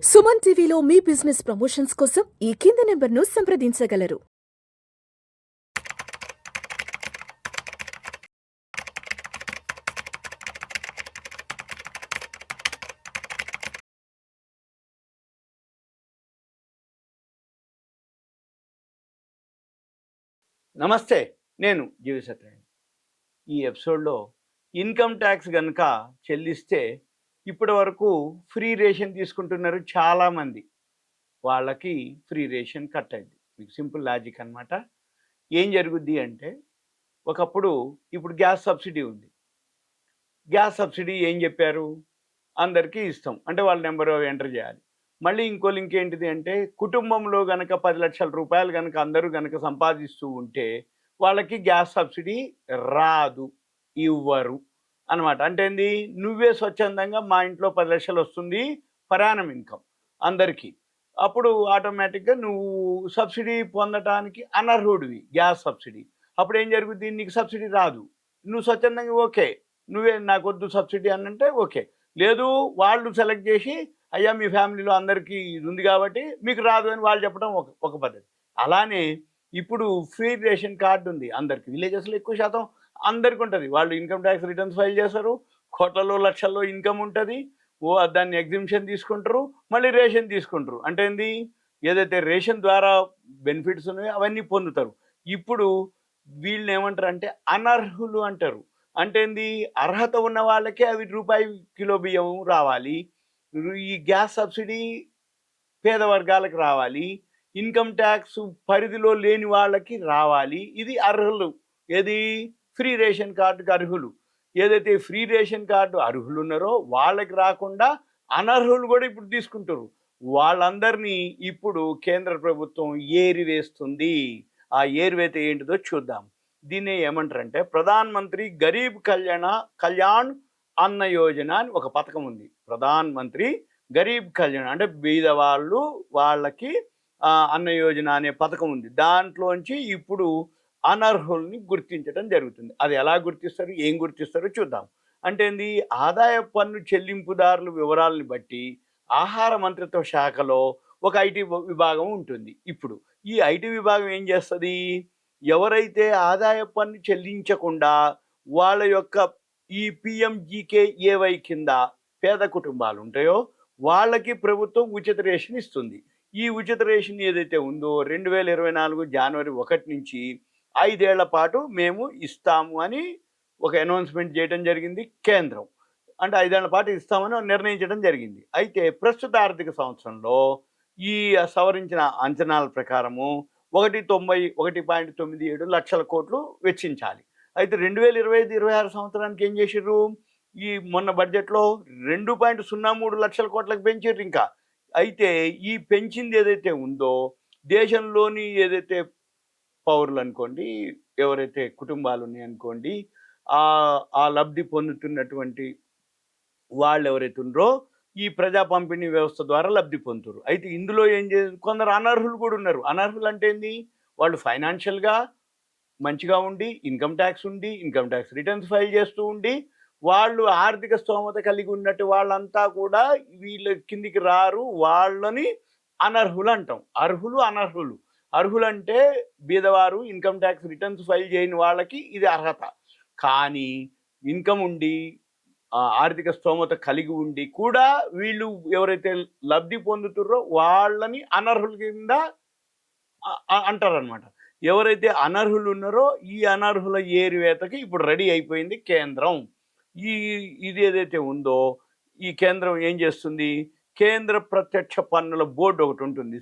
సుమన్ టీవీలో మీ business promotions కోసం ఈ కింది నెంబర్ను సంప్రదించగలరు. నమస్తే, నేను జీవి సత్యనారాయణ. ఈ ఎపిసోడ్లో ఇన్కమ్ ట్యాక్స్ కనుక చెల్లిస్తే ఇప్పటి వరకు ఫ్రీ రేషన్ తీసుకుంటున్నారు చాలామంది. వాళ్ళకి ఫ్రీ రేషన్ కట్ అయింది. మీకు సింపుల్ లాజిక్ అనమాట. ఏం జరుగుద్ది అంటే, ఒకప్పుడు ఇప్పుడు గ్యాస్ సబ్సిడీ ఉంది. గ్యాస్ సబ్సిడీ ఏం చెప్పారు, అందరికీ ఇస్తాం అంటే వాళ్ళ నెంబర్ ఎంటర్ చేయాలి. మళ్ళీ ఇంకో లింక్ ఏంటిది అంటే, కుటుంబంలో గనక 10 లక్షల రూపాయలు గనక అందరూ గనక సంపాదిస్తూ ఉంటే వాళ్ళకి గ్యాస్ సబ్సిడీ రాదు, ఇవ్వరు అనమాట. అంటే ఏంది, నువ్వే స్వచ్ఛందంగా మా ఇంట్లో 10 లక్షలు వస్తుంది పరాణం ఇన్కమ్ అందరికీ, అప్పుడు ఆటోమేటిక్గా నువ్వు సబ్సిడీ పొందటానికి అనర్హుడివి, గ్యాస్ సబ్సిడీ. అప్పుడు ఏం జరుగుద్ది, నీకు సబ్సిడీ రాదు. నువ్వు స్వచ్ఛందంగా ఓకే, నువ్వే నాకు వద్దు సబ్సిడీ అని అంటే ఓకే. లేదు, వాళ్ళు సెలెక్ట్ చేసి అయ్యా మీ ఫ్యామిలీలో అందరికీ ఇది ఉంది కాబట్టి మీకు రాదు అని వాళ్ళు చెప్పడం ఒక పద్ధతి. అలానే ఇప్పుడు ఫ్రీ రేషన్ కార్డు ఉంది అందరికి. విలేజెస్లో ఎక్కువ శాతం అందరికి ఉంటుంది. వాళ్ళు ఇన్కమ్ ట్యాక్స్ రిటర్న్స్ ఫైల్ చేస్తారు, కోట్లలో లక్షల్లో ఇన్కమ్ ఉంటుంది, దాన్ని ఎగ్జిబిషన్ తీసుకుంటారు, మళ్ళీ రేషన్ తీసుకుంటారు. అంటే ఏంది, ఏదైతే రేషన్ ద్వారా బెనిఫిట్స్ ఉన్నాయో అవన్నీ పొందుతారు. ఇప్పుడు వీళ్ళని ఏమంటారు అంటే అనర్హులు అంటారు. అంటే ఏంది, అర్హత ఉన్న వాళ్ళకే అవి రూపాయి కిలో బియ్యం రావాలి, ఈ గ్యాస్ సబ్సిడీ పేద వర్గాలకు రావాలి, ఇన్కమ్ ట్యాక్స్ పరిధిలో లేని వాళ్ళకి రావాలి. ఇది అర్హులు. ఏది, ఫ్రీ రేషన్ కార్డుకి అర్హులు. ఏదైతే ఫ్రీ రేషన్ కార్డు అర్హులు ఉన్నారో వాళ్ళకి రాకుండా అనర్హులు కూడా ఇప్పుడు తీసుకుంటారు. వాళ్ళందరినీ ఇప్పుడు కేంద్ర ప్రభుత్వం ఏరివేస్తుంది. ఆ ఏరివేత ఏంటిదో చూద్దాం. దీన్ని ఏమంటారంటే, ప్రధాన్ మంత్రి గరీబ్ కళ్యాణ్ అన్న యోజన అని ఒక పథకం ఉంది. ప్రధాన్ మంత్రి గరీబ్ కళ్యాణ్ అంటే బీద వాళ్ళకి అన్న యోజన అనే పథకం ఉంది. దాంట్లోంచి ఇప్పుడు అనర్హుల్ని గుర్తించడం జరుగుతుంది. అది ఎలా గుర్తిస్తారు, ఏం గుర్తిస్తారో చూద్దాం. అంటే ఏంది, ఆదాయ పన్ను చెల్లింపుదారుల వివరాలను బట్టి ఆహార మంత్రిత్వ శాఖలో ఒక ఐటీ విభాగం ఉంటుంది. ఇప్పుడు ఈ ఐటీ విభాగం ఏం చేస్తుంది, ఎవరైతే ఆదాయ పన్ను చెల్లించకుండా వాళ్ళ యొక్క ఈ పిఎంజీకేఏవై కింద పేద కుటుంబాలు ఉంటాయో వాళ్ళకి ప్రభుత్వం ఉచిత రేషన్ ఇస్తుంది. ఈ ఉచిత రేషన్ ఏదైతే ఉందో 2024 జనవరి 1 నుంచి 5 ఏళ్ల పాటు మేము ఇస్తాము అని ఒక అనౌన్స్మెంట్ చేయడం జరిగింది కేంద్రం. అంటే 5 ఏళ్ల పాటు ఇస్తామని నిర్ణయించడం జరిగింది. అయితే ప్రస్తుత ఆర్థిక సంవత్సరంలో ఈ సవరించిన అంచనాల ప్రకారము 197 లక్షల కోట్లు వెచ్చించాలి. అయితే 2025-26 సంవత్సరానికి ఏం చేసిర్రు, ఈ మొన్న బడ్జెట్లో 2.03 లక్షల కోట్లకు పెంచారు ఇంకా. అయితే ఈ పెంచింది ఏదైతే ఉందో, దేశంలోని ఏదైతే పౌరులు అనుకోండి, ఎవరైతే కుటుంబాలు ఉన్నాయనుకోండి, ఆ లబ్ధి పొందుతున్నటువంటి వాళ్ళు ఎవరైతే ఉన్నారో ఈ ప్రజా పంపిణీ వ్యవస్థ ద్వారా లబ్ధి పొందుతారు. అయితే ఇందులో కొందరు అనర్హులు కూడా ఉన్నారు. అనర్హులు అంటే ఏంది, వాళ్ళు ఫైనాన్షియల్గా మంచిగా ఉండి, ఇన్కమ్ ట్యాక్స్ ఉండి, ఇన్కమ్ ట్యాక్స్ రిటర్న్స్ ఫైల్ చేస్తూ ఉండి, వాళ్ళు ఆర్థిక స్తోమత కలిగి ఉన్నట్టు వాళ్ళంతా కూడా వీళ్ళ కిందికి రారు. వాళ్ళని అనర్హులు అంటాం. అర్హులు, అనర్హులు. అర్హులు అంటే బీదవారు, ఇన్కమ్ ట్యాక్స్ రిటర్న్స్ ఫైల్ చేయని వాళ్ళకి ఇది అర్హత. కానీ ఇన్కమ్ ఉండి, ఆర్థిక స్తోమత కలిగి ఉండి కూడా వీళ్ళు ఎవరైతే లబ్ధి పొందుతారో వాళ్ళని అనర్హుల కింద అంటారనమాట. ఎవరైతే అనర్హులు ఉన్నారో ఈ అనర్హుల ఏరివేతకి ఇప్పుడు రెడీ అయిపోయింది కేంద్రం. ఇది ఏదైతే ఉందో ఈ కేంద్రం ఏం చేస్తుంది, కేంద్ర ప్రత్యక్ష పన్నుల బోర్డు ఒకటి ఉంటుంది,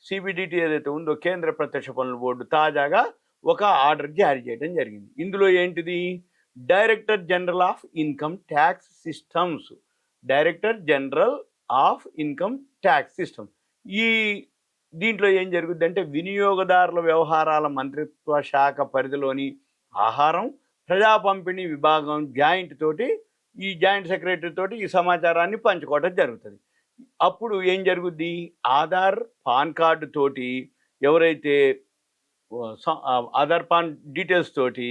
సిబిడిటి ఏదైతే ఉందో కేంద్ర ప్రత్యక్ష పన్నుల బోర్డు తాజాగా ఒక ఆర్డర్ జారీ చేయడం జరిగింది. ఇందులో ఏంటిది, director general of income tax systems, ఈ దీంట్లో ఏం జరుగుద్ది అంటే, వినియోగదారుల వ్యవహారాల మంత్రిత్వ శాఖ పరిధిలోని ఆహారం ప్రజా పంపిణీ విభాగం ఈ జాయింట్ సెక్రటరీ తోటి ఈ సమాచారాన్ని పంచుకోవడం జరుగుతుంది. అప్పుడు ఏం జరుగుద్ది, ఆధార్ పాన్ కార్డు తోటి ఎవరైతే ఆధార్ పాన్ డీటెయిల్స్ తోటి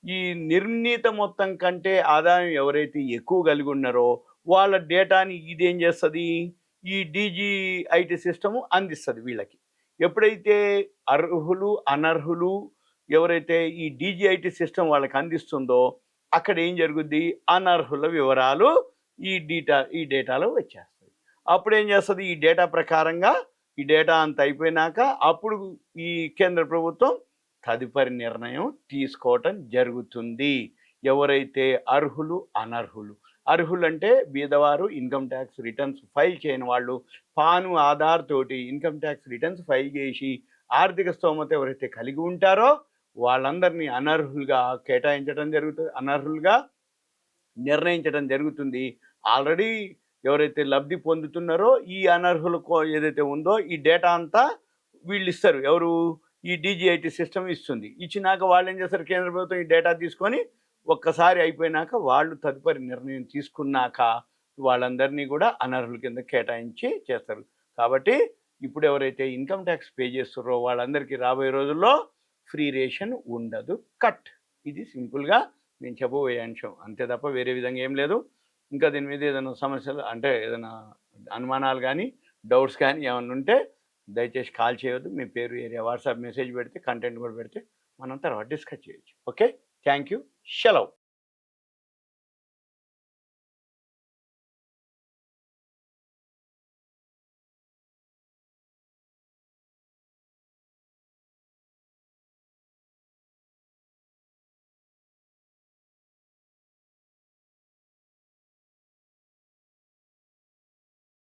ఈ నిర్ణీత మొత్తం కంటే ఆదాయం ఎవరైతే ఎక్కువ కలిగి ఉన్నారో వాళ్ళ డేటాని ఇదేం చేస్తుంది, ఈ డీజీఐటీ సిస్టము అందిస్తుంది వీళ్ళకి. ఎప్పుడైతే అర్హులు అనర్హులు ఎవరైతే ఈ డీజీఐటీ సిస్టమ్ వాళ్ళకి అందిస్తుందో అక్కడ ఏం జరుగుద్ది, అనర్హుల వివరాలు ఈ డేటాలో వచ్చేస్తాయి. అప్పుడు ఏం చేస్తుంది, ఈ డేటా ప్రకారంగా ఈ డేటా అంతా అయిపోయినాక అప్పుడు ఈ కేంద్ర ప్రభుత్వం తదుపరి నిర్ణయం తీసుకోవటం జరుగుతుంది. ఎవరైతే అర్హులు అనర్హులు, అర్హులు అంటే బీదవారు, ఇన్కమ్ ట్యాక్స్ రిటర్న్స్ ఫైల్ చేయని వాళ్ళు, పాను ఆధార్ తోటి ఇన్కమ్ ట్యాక్స్ రిటర్న్స్ ఫైల్ చేసి ఆర్థిక స్తోమత ఎవరైతే కలిగి ఉంటారో వాళ్ళందరినీ అనర్హులుగా కేటాయించడం జరుగుతుంది, అనర్హులుగా నిర్ణయించడం జరుగుతుంది. ఆల్రెడీ ఎవరైతే లబ్ధి పొందుతున్నారో ఈ అనర్హులు ఏదైతే ఉందో ఈ డేటా అంతా వీళ్ళు ఇస్తారు. ఎవరు, ఈ డీజీఐటీ సిస్టమ్ ఇస్తుంది. ఇచ్చినాక వాళ్ళు ఏం చేస్తారు, కేంద్ర ప్రభుత్వం ఈ డేటా తీసుకొని ఒక్కసారి అయిపోయినాక వాళ్ళు తదుపరి నిర్ణయం తీసుకున్నాక వాళ్ళందరినీ కూడా అనర్హుల కింద కేటాయించి చేస్తారు. కాబట్టి ఇప్పుడు ఎవరైతే ఇన్కమ్ ట్యాక్స్ పే చేస్తారో వాళ్ళందరికీ రాబోయే రోజుల్లో ఫ్రీ రేషన్ ఉండదు, కట్. ఇది సింపుల్గా నేను చెప్పబోయే అంశం, అంతే తప్ప వేరే విధంగా ఏం లేదు. ఇంకా దీని మీద ఏదైనా సమస్యలు అంటే ఏదైనా అనుమానాలు కానీ డౌట్స్ కానీ ఏమైనా ఉంటే దయచేసి కాల్ చేయవద్దు. మీ పేరు, ఏరియా, వాట్సాప్ మెసేజ్ పెడితే కంటెంట్ కూడా పెడితే మనం తర్వాత డిస్కస్ చేయొచ్చు. ఓకే, థ్యాంక్ యూ, సెలవు.